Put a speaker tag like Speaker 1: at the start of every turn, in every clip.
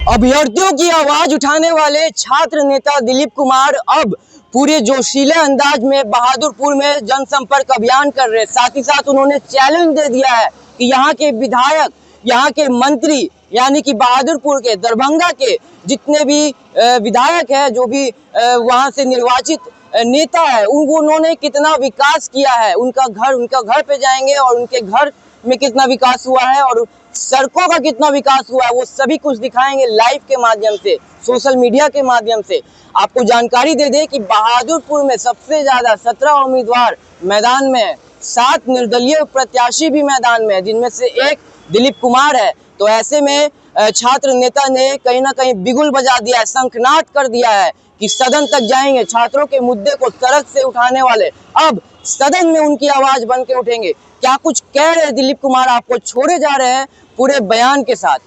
Speaker 1: अभ्यर्थियों की आवाज उठाने वाले छात्र नेता दिलीप कुमार अब पूरे जोशीले अंदाज में बहादुरपुर में जनसंपर्क अभियान कर रहे हैं। साथ ही साथ उन्होंने चैलेंज दे दिया है कि यहाँ के विधायक, यहाँ के मंत्री, यानी कि बहादुरपुर के, दरभंगा के जितने भी विधायक हैं, जो भी वहाँ से निर्वाचित नेता है, उन्होंने कितना विकास किया है। उनका घर पे जाएंगे और उनके घर में कितना विकास हुआ है और सड़कों का कितना विकास हुआ है, वो सभी कुछ दिखाएंगे लाइव के माध्यम से, सोशल मीडिया के माध्यम से। आपको जानकारी दे दें कि बहादुरपुर में सबसे ज्यादा 17 उम्मीदवार मैदान में है, 7 निर्दलीय प्रत्याशी भी मैदान में है, जिनमें से एक दिलीप कुमार है। तो ऐसे में छात्र नेता ने कहीं ना कहीं बिगुल बजा दिया है, शंखनाद कर दिया है कि सदन तक जाएंगे। छात्रों के मुद्दे को सड़क से उठाने वाले अब सदन में उनकी आवाज बन के उठेंगे। क्या कुछ कह रहे हैं दिलीप कुमार, आपको छोड़े जा रहे हैं पूरे बयान के साथ।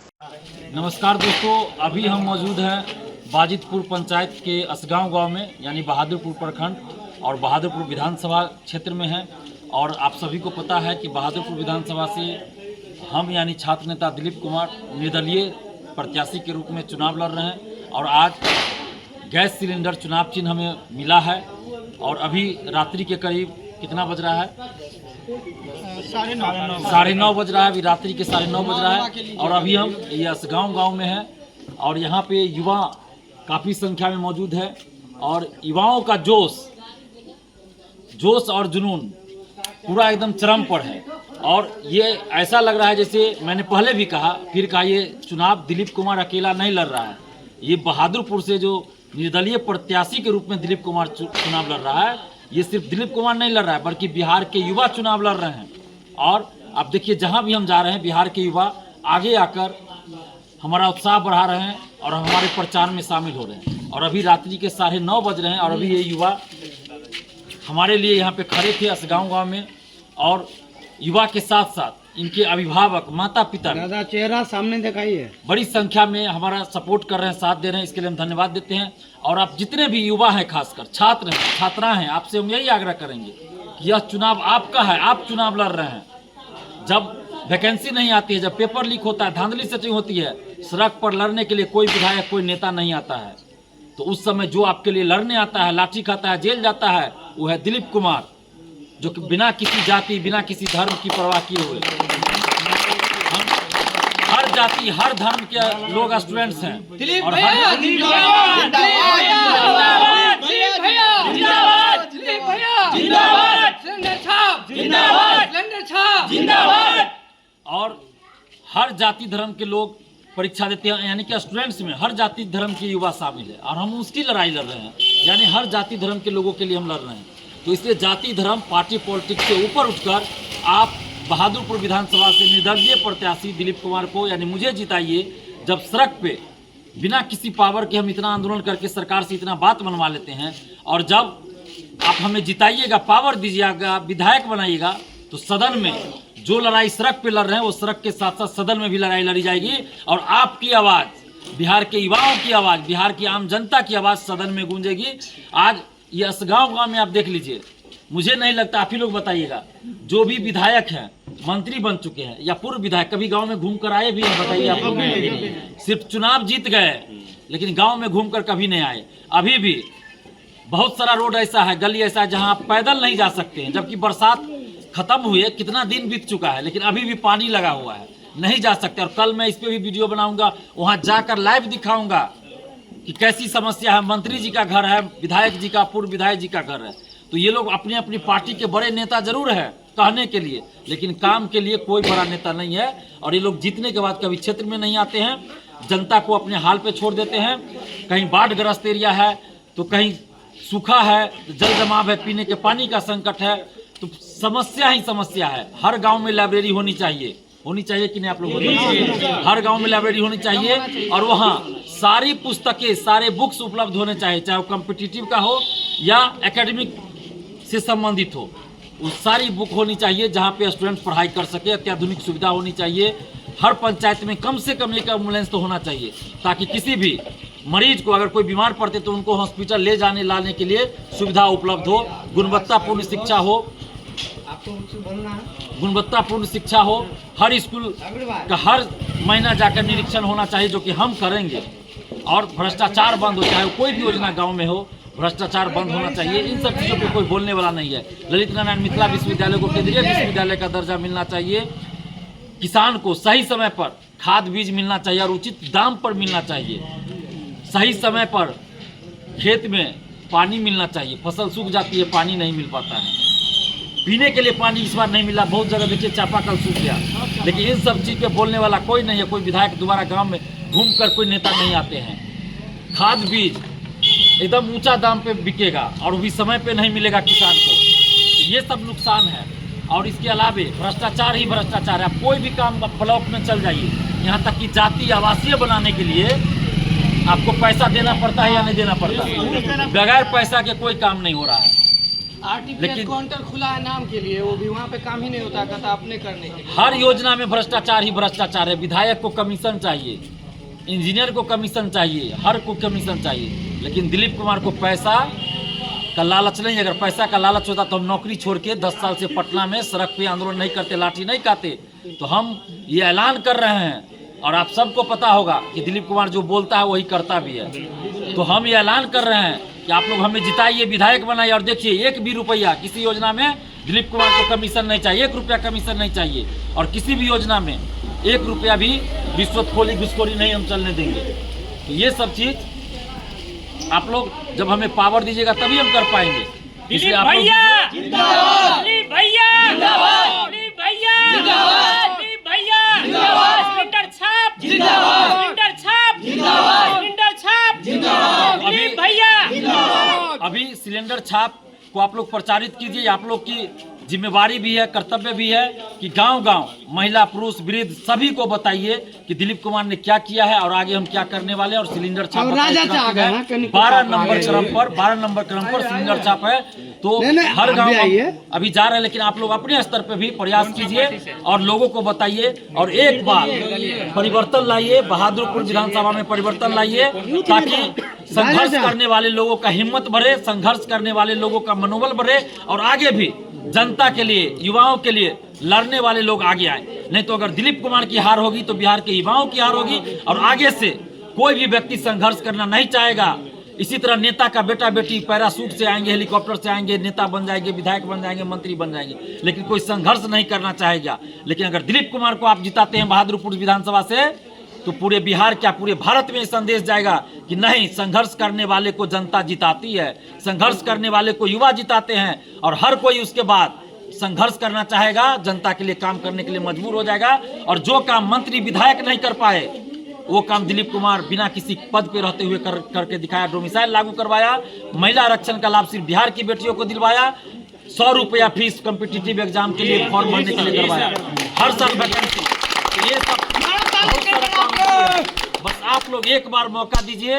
Speaker 2: नमस्कार दोस्तों, अभी हम मौजूद हैं बाजितपुर पंचायत के असगांव गांव में, यानी बहादुरपुर प्रखंड और बहादुरपुर विधानसभा क्षेत्र में हैं। और आप सभी को पता है कि बहादुरपुर विधानसभा से हम यानी छात्र नेता दिलीप कुमार निर्दलीय प्रत्याशी के रूप में चुनाव लड़ रहे हैं। और आज गैस सिलेंडर चुनाव चिन्ह हमें मिला है। और अभी रात्रि के करीब कितना बज रहा है? 9:30 बज रहा है। अभी रात्रि के 9:30 बज रहा है और अभी हम ये असगांव गांव में हैं। और यहाँ पे युवा काफ़ी संख्या में मौजूद है और युवाओं का जोश और जुनून पूरा एकदम चरम पर है। और ये ऐसा लग रहा है जैसे मैंने पहले भी कहा, फिर कहा, ये चुनाव दिलीप कुमार अकेला नहीं लड़ रहा है। ये बहादुरपुर से जो निर्दलीय प्रत्याशी के रूप में दिलीप कुमार चुनाव लड़ रहा है, ये सिर्फ दिलीप कुमार नहीं लड़ रहा है, बल्कि बिहार के युवा चुनाव लड़ रहे हैं। और आप देखिए, जहां भी हम जा रहे हैं, बिहार के युवा आगे आकर हमारा उत्साह बढ़ा रहे हैं और हमारे प्रचार में शामिल हो रहे हैं। और अभी रात्रि के 9:30 बज रहे हैं और अभी ये युवा हमारे लिए यहाँ पे खड़े थे असगांव गाँव में। और युवा के साथ साथ इनके अभिभावक, माता पिता,
Speaker 3: दादा चेहरा सामने दिखाइए,
Speaker 2: बड़ी संख्या में हमारा सपोर्ट कर रहे हैं, साथ दे रहे हैं। इसके लिए हम धन्यवाद देते हैं। और आप जितने भी युवा हैं, खासकर छात्र हैं, छात्रा हैं, आपसे हम यही आग्रह करेंगे कि यह चुनाव आपका है, आप चुनाव लड़ रहे हैं। जब वैकेंसी नहीं आती है, जब पेपर लीक होता है, धांधली सेटिंग होती है, सड़क पर लड़ने के लिए कोई विधायक, कोई नेता नहीं आता है, तो उस समय जो आपके लिए लड़ने आता है, लाठी खाता है, जेल जाता है, वो है दिलीप कुमार, जो कि बिना किसी जाति, बिना किसी धर्म की परवाह किए हुए, हम हर जाति, हर धर्म के लोग स्टूडेंट्स हैं। और और हर जाति धर्म के लोग परीक्षा देते हैं, यानी कि स्टूडेंट्स में हर जाति धर्म के युवा शामिल है। और हम उसकी लड़ाई लड़ रहे हैं, यानी हर जाति धर्म के लोगों के लिए हम लड़ रहे हैं। तो इसलिए जाति धर्म, पार्टी पॉलिटिक्स से ऊपर उठकर आप बहादुरपुर विधानसभा से निर्दलीय प्रत्याशी दिलीप कुमार को, यानी मुझे जिताइए। जब सड़क पे बिना किसी पावर के हम इतना आंदोलन करके सरकार से इतना बात मनवा लेते हैं, और जब आप हमें जिताइएगा, पावर दीजिएगा, विधायक बनाइएगा, तो सदन में जो लड़ाई सड़क पे लड़ रहे हैं, वो सड़क के साथ साथ सदन में भी लड़ाई लड़ी जाएगी। और आपकी आवाज़, बिहार के युवाओं की आवाज़, बिहार की आम जनता की आवाज़ सदन में गूंजेगी। आज ये असगांव गांव में आप देख लीजिए, मुझे नहीं लगता, आप ही लोग बताइएगा, जो भी विधायक हैं, मंत्री बन चुके हैं या पूर्व विधायक, कभी गांव में घूम कर आए भी हैं? बताइए आप लोग। सिर्फ चुनाव जीत गए, लेकिन गांव में घूमकर कभी नहीं आए। अभी भी बहुत सारा रोड ऐसा है, गली ऐसा है जहां आप पैदल नहीं जा सकते हैं, जबकि बरसात खत्म हुए कितना दिन बीत चुका है, लेकिन अभी भी पानी लगा हुआ है, नहीं जा सकते। और कल मैं इस पर भी वीडियो बनाऊंगा, वहां जाकर लाइव दिखाऊंगा कि कैसी समस्या है। मंत्री जी का घर है, विधायक जी का, पूर्व विधायक जी का घर है। तो ये लोग अपनी अपनी पार्टी के बड़े नेता जरूर है कहने के लिए, लेकिन काम के लिए कोई बड़ा नेता नहीं है। और ये लोग जीतने के बाद कभी क्षेत्र में नहीं आते हैं, जनता को अपने हाल पे छोड़ देते हैं। कहीं बाढ़ ग्रस्त एरिया है, तो कहीं सूखा है, जल जमाव है, पीने के पानी का संकट है, तो समस्या ही समस्या है। हर गांव में लाइब्रेरी होनी चाहिए कि नहीं आप लोग बताइए? हर गांव में लाइब्रेरी होनी चाहिए और वहाँ सारी पुस्तकें, सारे बुक्स उपलब्ध होने चाहिए, चाहे वो कॉम्पिटिटिव का हो या एकेडमिक से संबंधित हो। वो सारी बुक होनी चाहिए जहाँ पे स्टूडेंट पढ़ाई कर सके। अत्याधुनिक सुविधा होनी चाहिए। हर पंचायत में कम से कम एक एम्बुलेंस तो होना चाहिए, ताकि किसी भी मरीज को अगर कोई बीमार पड़ते तो उनको हॉस्पिटल ले जाने लाने के लिए सुविधा उपलब्ध हो। गुणवत्तापूर्ण शिक्षा हो, गुणवत्तापूर्ण शिक्षा हो। हर स्कूल का हर महीना जाकर निरीक्षण होना चाहिए, जो कि हम करेंगे। और भ्रष्टाचार बंद हो, चाहे कोई भी योजना गांव में हो, भ्रष्टाचार बंद होना चाहिए। इन सब चीज़ों पे कोई बोलने वाला नहीं है। ललित नारायण मिथिला विश्वविद्यालय को केंद्रीय विश्वविद्यालय का दर्जा मिलना चाहिए। किसान को सही समय पर खाद बीज मिलना चाहिए और उचित दाम पर मिलना चाहिए। सही समय पर खेत में पानी मिलना चाहिए। फसल सूख जाती है, पानी नहीं मिल पाता है। पीने के लिए पानी इस बार नहीं मिला, बहुत जगह देखिए चापाकल सूख गया। लेकिन इन सब चीज़ पे बोलने वाला कोई नहीं है। कोई विधायक दोबारा गांव में घूमकर कोई नेता नहीं आते हैं। खाद बीज एकदम ऊंचा दाम पे बिकेगा और वो भी समय पे नहीं मिलेगा किसान को, तो ये सब नुकसान है। और इसके अलावे भ्रष्टाचार ही भ्रष्टाचार है। आप कोई भी काम ब्लॉक में चल जाइए, यहाँ तक कि जाति आवासीय बनाने के लिए आपको पैसा देना पड़ता है या नहीं देना पड़ता है? बगैर पैसा के कोई काम नहीं हो रहा है।
Speaker 3: आरटीपीएस काउंटर खुला है नाम के लिए, वो भी वहाँ पे काम ही नहीं होता, कहता अपने करने के लिए।
Speaker 2: हर योजना में भ्रष्टाचार ही भ्रष्टाचार है। विधायक को कमीशन चाहिए, इंजीनियर को कमीशन चाहिए, हर को कमीशन चाहिए। लेकिन दिलीप कुमार को पैसा का लालच नहीं। अगर पैसा का लालच होता तो हम नौकरी छोड़ के 10 साल से पटना में सड़क पे आंदोलन नहीं करते, लाठी नहीं खाते। तो हम ये ऐलान कर रहे हैं और आप सबको पता होगा कि दिलीप कुमार जो बोलता है वही करता भी है। तो हम ये ऐलान कर रहे हैं कि आप लोग हमें जिताइए, विधायक बनाइए। और देखिए, एक भी रुपया किसी योजना में दिलीप कुमार को कमीशन नहीं चाहिए, 1 रुपया कमीशन नहीं चाहिए। और किसी भी योजना में 1 रुपया भी रिश्वतखोरी घुसखोरी नहीं हम चलने देंगे। तो ये सब चीज़ आप लोग जब हमें पावर दीजिएगा तभी हम कर पाएंगे। इसलिए आप लोग अभी सिलेंडर छाप को आप लोग प्रचारित कीजिए। आप लोग की जिम्मेवारी भी है, कर्तव्य भी है कि गांव-गांव महिला, पुरुष, वृद्ध सभी को बताइए कि दिलीप कुमार ने क्या किया है और आगे हम क्या करने वाले हैं। और सिलेंडर छाप 12 नंबर क्रम पर सिलेंडर छाप है। तो हर गांव अभी जा रहे हैं, लेकिन आप लोग अपने स्तर पे भी प्रयास कीजिए और लोगों को बताइए। और एक बार परिवर्तन लाइए, बहादुरपुर विधानसभा में परिवर्तन लाइए, ताकि संघर्ष करने वाले लोगों का हिम्मत बढ़े, संघर्ष करने वाले लोगों का मनोबल बढ़े और आगे भी जनता के लिए, युवाओं के लिए लड़ने वाले लोग आगे आए। नहीं तो अगर दिलीप कुमार की हार होगी तो बिहार के युवाओं की हार होगी और आगे से कोई भी व्यक्ति संघर्ष करना नहीं चाहेगा। इसी तरह नेता का बेटा बेटी पैराशूट से आएंगे, हेलीकॉप्टर से आएंगे, नेता बन जाएंगे, विधायक बन जाएंगे, मंत्री बन जाएंगे, लेकिन कोई संघर्ष नहीं करना चाहेगा। लेकिन अगर दिलीप कुमार को आप जिताते हैं बहादुरपुर विधानसभा से, तो पूरे बिहार क्या पूरे भारत में संदेश जाएगा कि नहीं, संघर्ष करने वाले को जनता जिताती है, संघर्ष करने वाले को युवा जिताते हैं। और हर कोई उसके बाद संघर्ष करना चाहेगा, जनता के लिए काम करने के लिए मजबूर हो जाएगा। और जो काम मंत्री विधायक नहीं कर पाए, वो काम दिलीप कुमार बिना किसी पद पे रहते हुए करके दिखाया। डोमिसाइल लागू करवाया, महिला आरक्षण का लाभ सिर्फ बिहार की बेटियों को दिलवाया, 100 रुपया फीस कॉम्पिटिटिव एग्जाम के लिए फॉर्म भरने के लिए करवाया, हर साल वैकेंसी। ये सब बस आप लोग एक बार मौका दीजिए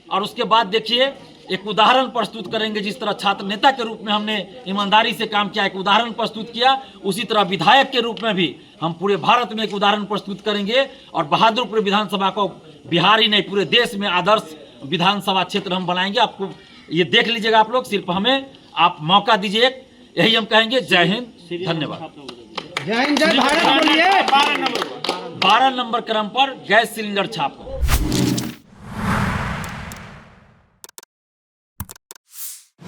Speaker 2: और उसके बाद देखिए एक उदाहरण प्रस्तुत करेंगे। जिस तरह छात्र नेता के रूप में हमने ईमानदारी से काम किया, एक उदाहरण प्रस्तुत किया, उसी तरह विधायक के रूप में भी हम पूरे भारत में एक उदाहरण प्रस्तुत करेंगे। और बहादुरपुर विधानसभा को बिहार ही नहीं पूरे देश में आदर्श विधानसभा क्षेत्र हम बनाएंगे। आपको ये देख लीजिएगा आप लोग, सिर्फ हमें आप मौका दीजिए, यही हम कहेंगे। जय हिंद, धन्यवाद।
Speaker 3: जय हिंद, जय भारत बोलिए।
Speaker 2: 12 नंबर क्रम पर गैस सिलेंडर छाप।